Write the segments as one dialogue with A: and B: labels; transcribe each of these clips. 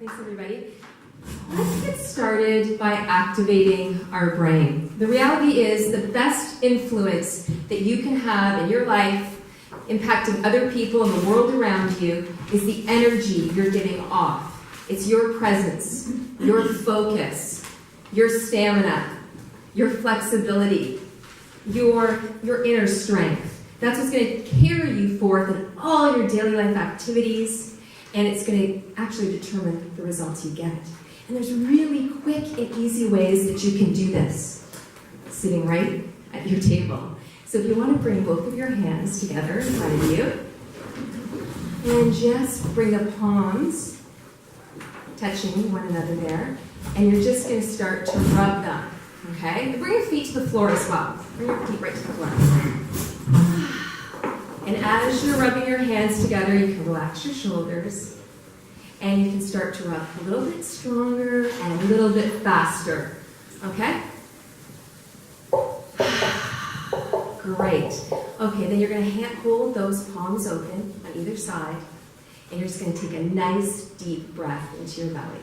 A: Thanks, everybody. Let's get started by activating our brain. The reality is the best influence that you can have in your life, impacting other people in the world around you, is the energy you're giving off. It's your presence, your focus, your stamina, your flexibility, your inner strength. That's what's going to carry you forth in all your daily life activities, and it's going to actually determine the results you get. And there's really quick and easy ways that you can do this, sitting right at your table. So if you want to bring both of your hands together in front of you, and just bring the palms touching one another there, and you're just going to start to rub them, okay? And bring your feet to the floor as well. Bring your feet right to the floor. And as you're rubbing your hands together, you can relax your shoulders, and you can start to rub a little bit stronger and a little bit faster, okay? Great. Okay, then you're going to hold those palms open on either side, and you're just going to take a nice deep breath into your belly.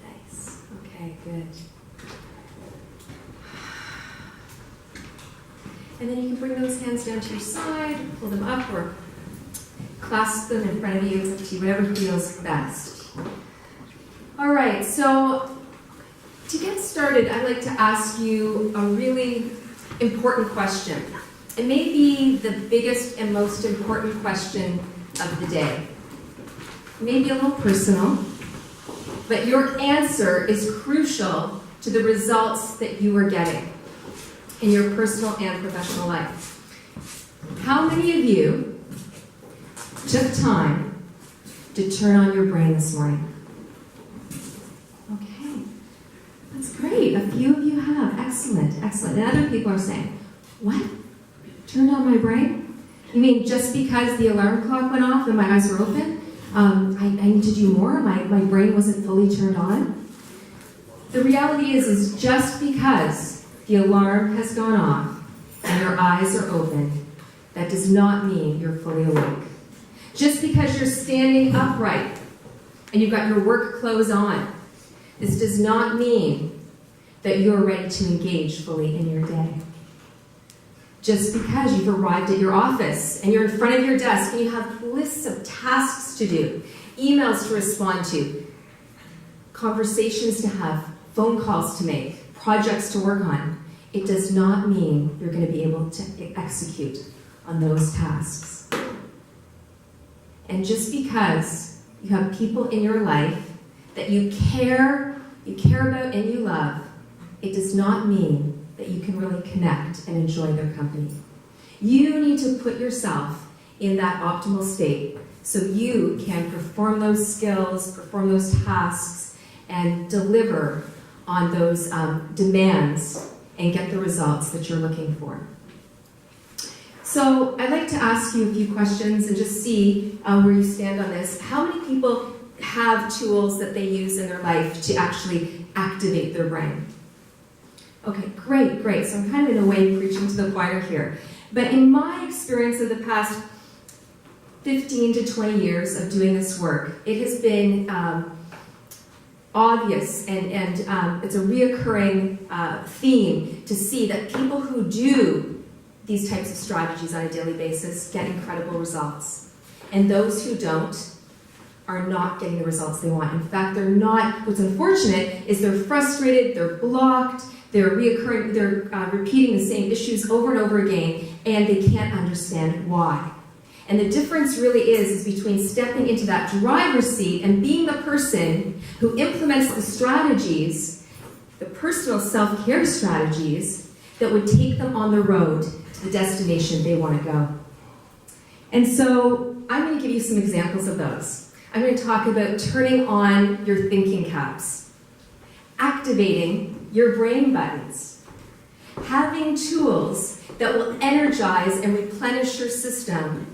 A: Nice. Okay, good. And then you can bring those hands down to your side, pull them up, or clasp them in front of you. It's up to you, whatever feels best. All right, so to get started, I'd like to ask you a really important question. It may be the biggest and most important question of the day. It may be a little personal, but your answer is crucial to the results that you are getting in your personal and professional life. How many of you took time to turn on your brain this morning? Okay, that's great. A few of you have. Excellent, excellent. And other people are saying, what? Turned on my brain? You mean just because the alarm clock went off and my eyes were open, I need to do more? My brain wasn't fully turned on? The reality is just because the alarm has gone off and your eyes are open, that does not mean you're fully awake. Just because you're standing upright and you've got your work clothes on, this does not mean that you're ready to engage fully in your day. Just because you've arrived at your office and you're in front of your desk and you have lists of tasks to do, emails to respond to, conversations to have, phone calls to make, projects to work on, it does not mean you're going to be able to execute on those tasks. And just because you have people in your life that you care about and you love, it does not mean that you can really connect and enjoy their company. You need to put yourself in that optimal state so you can perform those skills, perform those tasks, and deliver on those demands and get the results that you're looking for. So I'd like to ask you a few questions and just see where you stand on this. How many people have tools that they use in their life to actually activate their brain? Okay, great. So I'm kind of in a way preaching to the choir here. But in my experience of the past 15 to 20 years of doing this work, it has been obvious and it's a reoccurring theme to see that people who do these types of strategies on a daily basis get incredible results. And those who don't are not getting the results they want. In fact, they're not. What's unfortunate is they're frustrated, they're blocked, they're repeating the same issues over and over again, and they can't understand why. And the difference really is between stepping into that driver's seat and being the person who implements the strategies, the personal self-care strategies, that would take them on the road to the destination they want to go. And so I'm going to give you some examples of those. I'm going to talk about turning on your thinking caps, activating your brain buttons, having tools that will energize and replenish your system,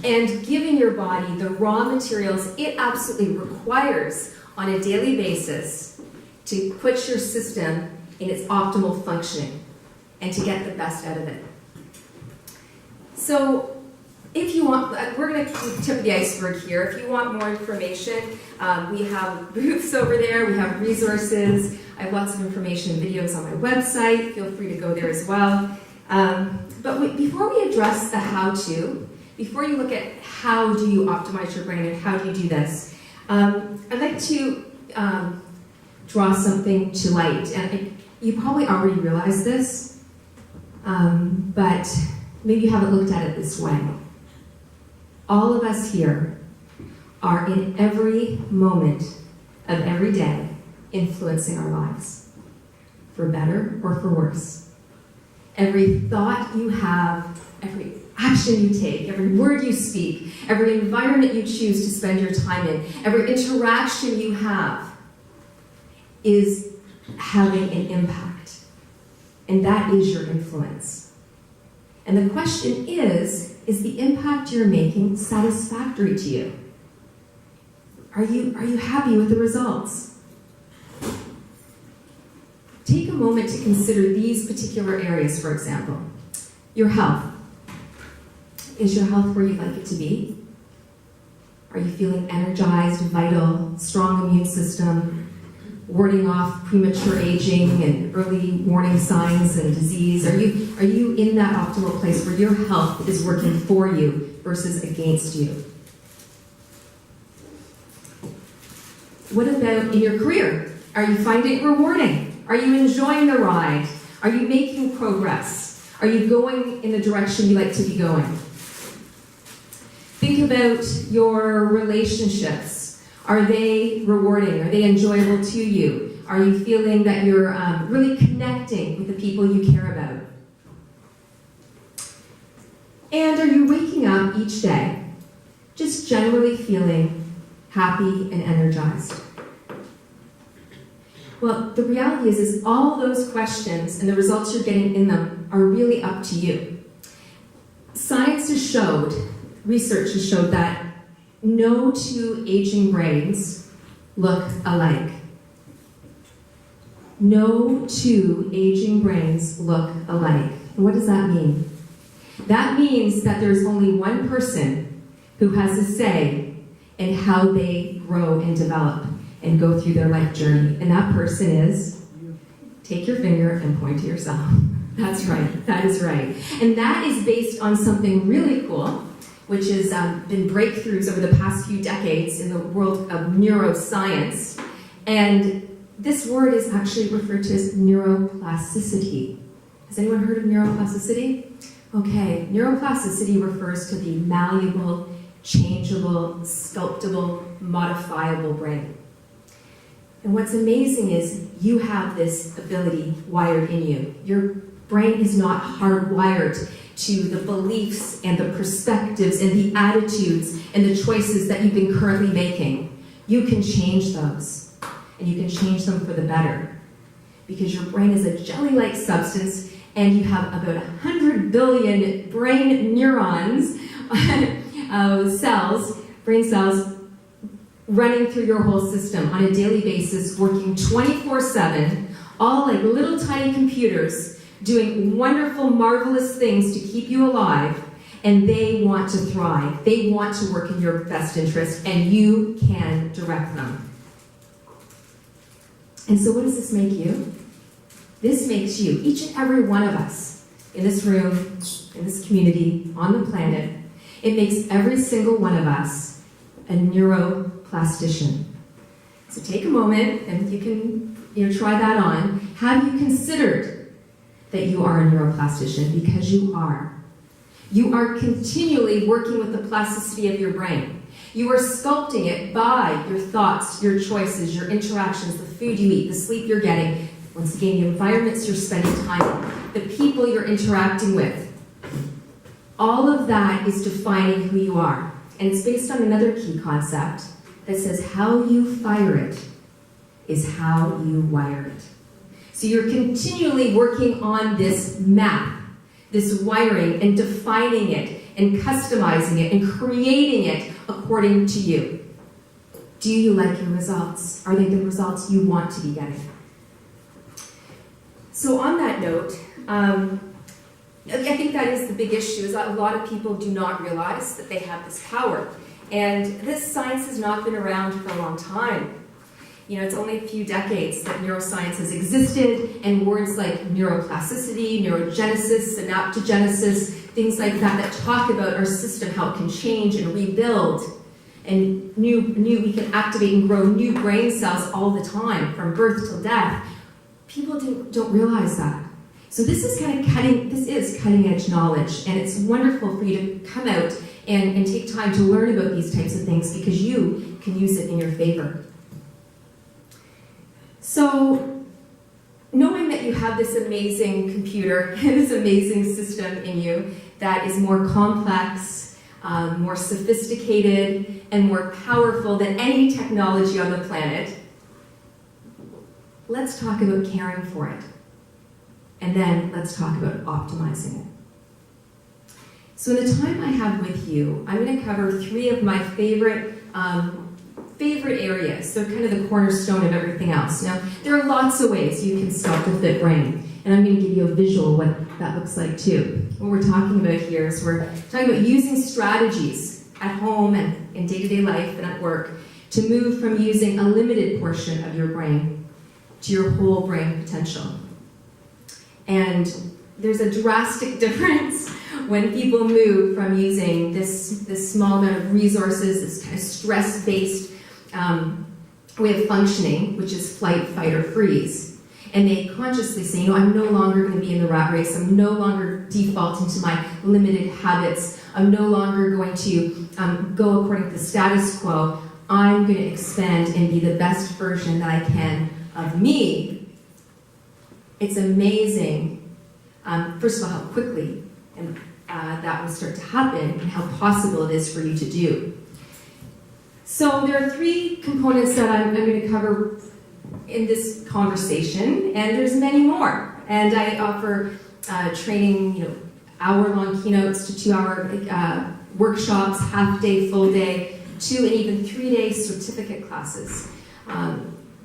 A: and giving your body the raw materials it absolutely requires on a daily basis to put your system in its optimal functioning and to get the best out of it. So if you want, we're going to tip of the iceberg here. If you want more information, we have booths over there. We have resources. I have lots of information and videos on my website. Feel free to go there as well. Before we address the how-to, before you look at how do you optimize your brain and how do you do this, I'd like to draw something to light. And you probably already realize this, but maybe you haven't looked at it this way. All of us here are in every moment of every day influencing our lives, for better or for worse. Every thought you have, every action you take, every word you speak, every environment you choose to spend your time in, every interaction you have is having an impact. And that is your influence. And the question is the impact you're making satisfactory to you? Are you happy with the results? Take a moment to consider these particular areas, for example. Your health. Is your health where you'd like it to be? Are you feeling energized, vital, strong immune system, warding off premature aging and early warning signs and disease? Are you in that optimal place where your health is working for you versus against you? What about in your career? Are you finding it rewarding? Are you enjoying the ride? Are you making progress? Are you going in the direction you like to be going? Think about your relationships. Are they rewarding? Are they enjoyable to you? Are you feeling that you're really connecting with the people you care about? And are you waking up each day just generally feeling happy and energized? Well, the reality is all those questions and the results you're getting in them are really up to you. Science has showed, research has showed that no two aging brains look alike. No two aging brains look alike. And what does that mean? That means that there's only one person who has a say in how they grow and develop and go through their life journey. And that person is, take your finger and point to yourself. That's right, that is right. And that is based on something really cool, which has been breakthroughs over the past few decades in the world of neuroscience. And this word is actually referred to as neuroplasticity. Has anyone heard of neuroplasticity? Okay, neuroplasticity refers to the malleable, changeable, sculptable, modifiable brain. And what's amazing is you have this ability wired in you. Your brain is not hardwired to the beliefs and the perspectives and the attitudes and the choices that you've been currently making. You can change those, and you can change them for the better. Because your brain is a jelly-like substance, and you have about 100 billion brain neurons, brain cells, running through your whole system on a daily basis, working 24/7, all like little tiny computers, doing wonderful, marvelous things to keep you alive, and they want to thrive. They want to work in your best interest, and you can direct them. And so what does this make you? This makes you, each and every one of us, in this room, in this community, on the planet, it makes every single one of us a neuroplastician. So take a moment, and you can try that on. Have you considered that you are a neuroplastician? Because you are. You are continually working with the plasticity of your brain. You are sculpting it by your thoughts, your choices, your interactions, the food you eat, the sleep you're getting, once again, the environments you're spending time in, the people you're interacting with. All of that is defining who you are. And it's based on another key concept that says how you fire it is how you wire it. So you're continually working on this map, this wiring, and defining it, and customizing it, and creating it according to you. Do you like your results? Are they the results you want to be getting? So on that note, I think that is the big issue, is that a lot of people do not realize that they have this power. And this science has not been around for a long time. It's only a few decades that neuroscience has existed, and words like neuroplasticity, neurogenesis, synaptogenesis, things like that talk about our system, how it can change and rebuild, and we can activate and grow new brain cells all the time, from birth till death. People don't realize that. So this is cutting edge knowledge, and it's wonderful for you to come out and take time to learn about these types of things, because you can use it in your favor. So, knowing that you have this amazing computer, this amazing system in you that is more complex, more sophisticated, and more powerful than any technology on the planet, let's talk about caring for it. And then let's talk about optimizing it. So in the time I have with you, I'm going to cover 3 of my favorite areas. They're kind of the cornerstone of everything else. Now, there are lots of ways you can sculpt a fit brain, and I'm going to give you a visual of what that looks like too. What we're talking about here is we're talking about using strategies at home and in day-to-day life and at work to move from using a limited portion of your brain to your whole brain potential. And there's a drastic difference when people move from using this small amount of resources, this kind of stress-based way of functioning, which is flight, fight, or freeze. And they consciously say, I'm no longer going to be in the rat race. I'm no longer defaulting to my limited habits. I'm no longer going to go according to the status quo. I'm going to expand and be the best version that I can of me. It's amazing, first of all, how quickly that will start to happen and how possible it is for you to do. So there are 3 components that I'm going to cover in this conversation, and there's many more. And I offer training, hour-long keynotes to 2-hour workshops, half-day, full-day, 2 and even 3-day certificate classes,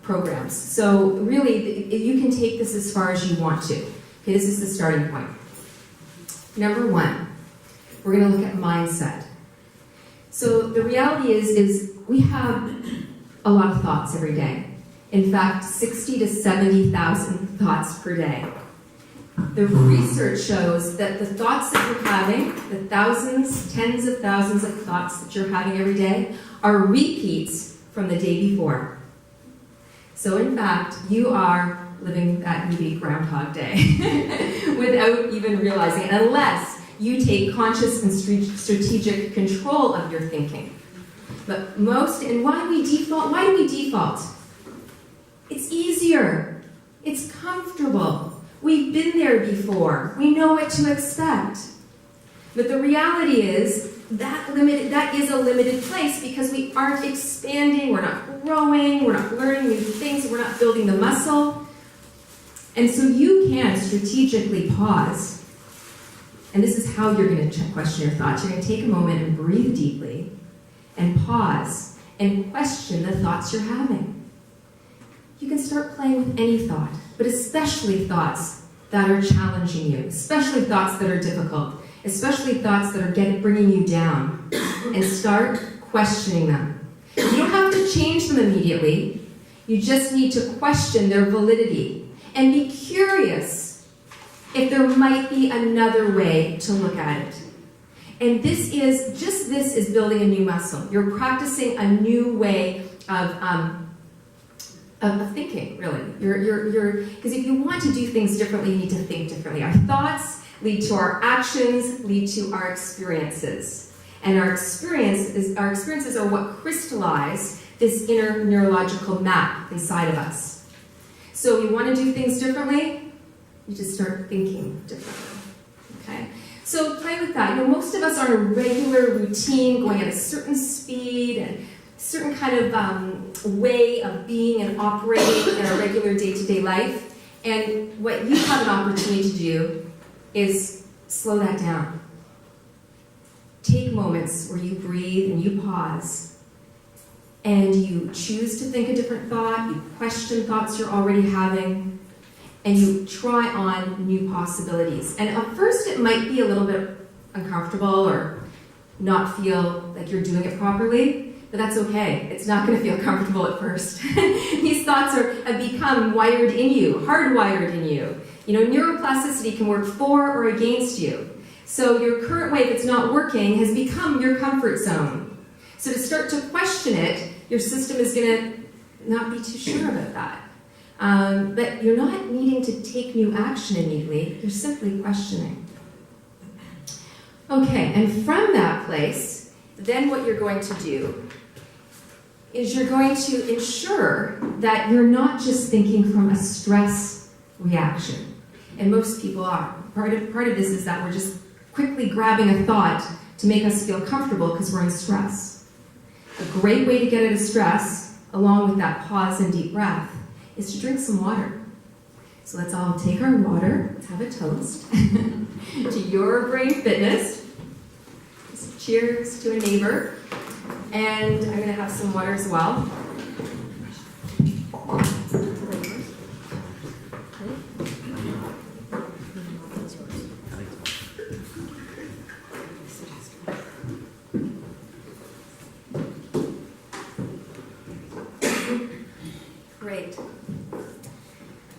A: programs. So really, you can take this as far as you want to. Okay, this is the starting point. Number 1, we're going to look at mindset. So the reality is we have a lot of thoughts every day. In fact, 60 to 70,000 thoughts per day. The research shows that the thoughts that you're having, the thousands, tens of thousands of thoughts that you're having every day, are repeats from the day before. So in fact, you are living that movie Groundhog Day without even realizing it, unless you take conscious and strategic control of your thinking. But why do we default? It's easier. It's comfortable. We've been there before. We know what to expect. But the reality is that is a limited place, because we aren't expanding, we're not growing, we're not learning new things, we're not building the muscle. And so you can strategically pause. And this is how you're going to question your thoughts. You're going to take a moment and breathe deeply and pause and question the thoughts you're having. You can start playing with any thought, but especially thoughts that are challenging you, especially thoughts that are difficult, especially thoughts that are bringing you down, and start questioning them. You don't have to change them immediately. You just need to question their validity and be curious if there might be another way to look at it. And this is building a new muscle. You're practicing a new way of thinking, really. Because if you want to do things differently, you need to think differently. Our thoughts lead to our actions, lead to our experiences. And our experiences are what crystallize this inner neurological map inside of us. So you want to do things differently, you just start thinking differently. Okay? So play with that. Most of us are in a regular routine, going at a certain speed and certain kind of way of being and operating in our regular day-to-day life. And what you have an opportunity to do is slow that down. Take moments where you breathe and you pause, and you choose to think a different thought, you question thoughts you're already having, and you try on new possibilities. And at first it might be a little bit uncomfortable or not feel like you're doing it properly, but that's okay. It's not going to feel comfortable at first. These thoughts have become wired in you, hardwired in you. You know, neuroplasticity can work for or against you. So your current way that's not working has become your comfort zone. So to start to question it, your system is going to not be too sure about that. But you're not needing to take new action immediately. You're simply questioning. Okay, and from that place, then what you're going to do is you're going to ensure that you're not just thinking from a stress reaction. And most people are. Part of this is that we're just quickly grabbing a thought to make us feel comfortable because we're in stress. A great way to get out of stress, along with that pause and deep breath, is to drink some water. So let's all take our water, let's have a toast to your brain fitness. Just cheers to a neighbor. And I'm going to have some water as well. Great.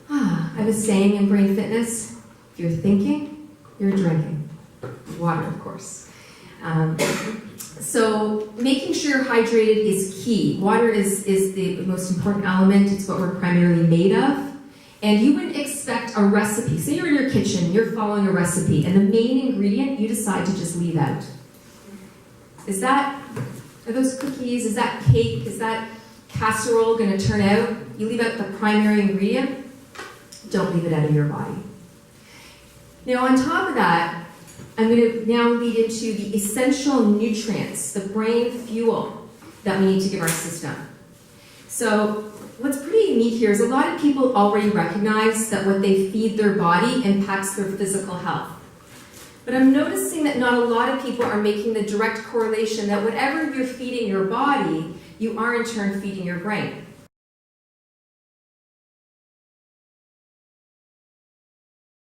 A: I was saying in brain fitness, if you're thinking, you're drinking. Water, of course. So making sure you're hydrated is key. Water is the most important element. It's what we're primarily made of. And you wouldn't expect a recipe. Say you're in your kitchen, you're following a recipe, and the main ingredient you decide to just leave out. Are those cookies, is that cake, is that casserole going to turn out? You leave out the primary ingredient, don't leave it out of your body. Now on top of that, I'm going to now lead into the essential nutrients, the brain fuel that we need to give our system. So what's pretty neat here is a lot of people already recognize that what they feed their body impacts their physical health. But I'm noticing that not a lot of people are making the direct correlation that whatever you're feeding your body, you are in turn feeding your brain.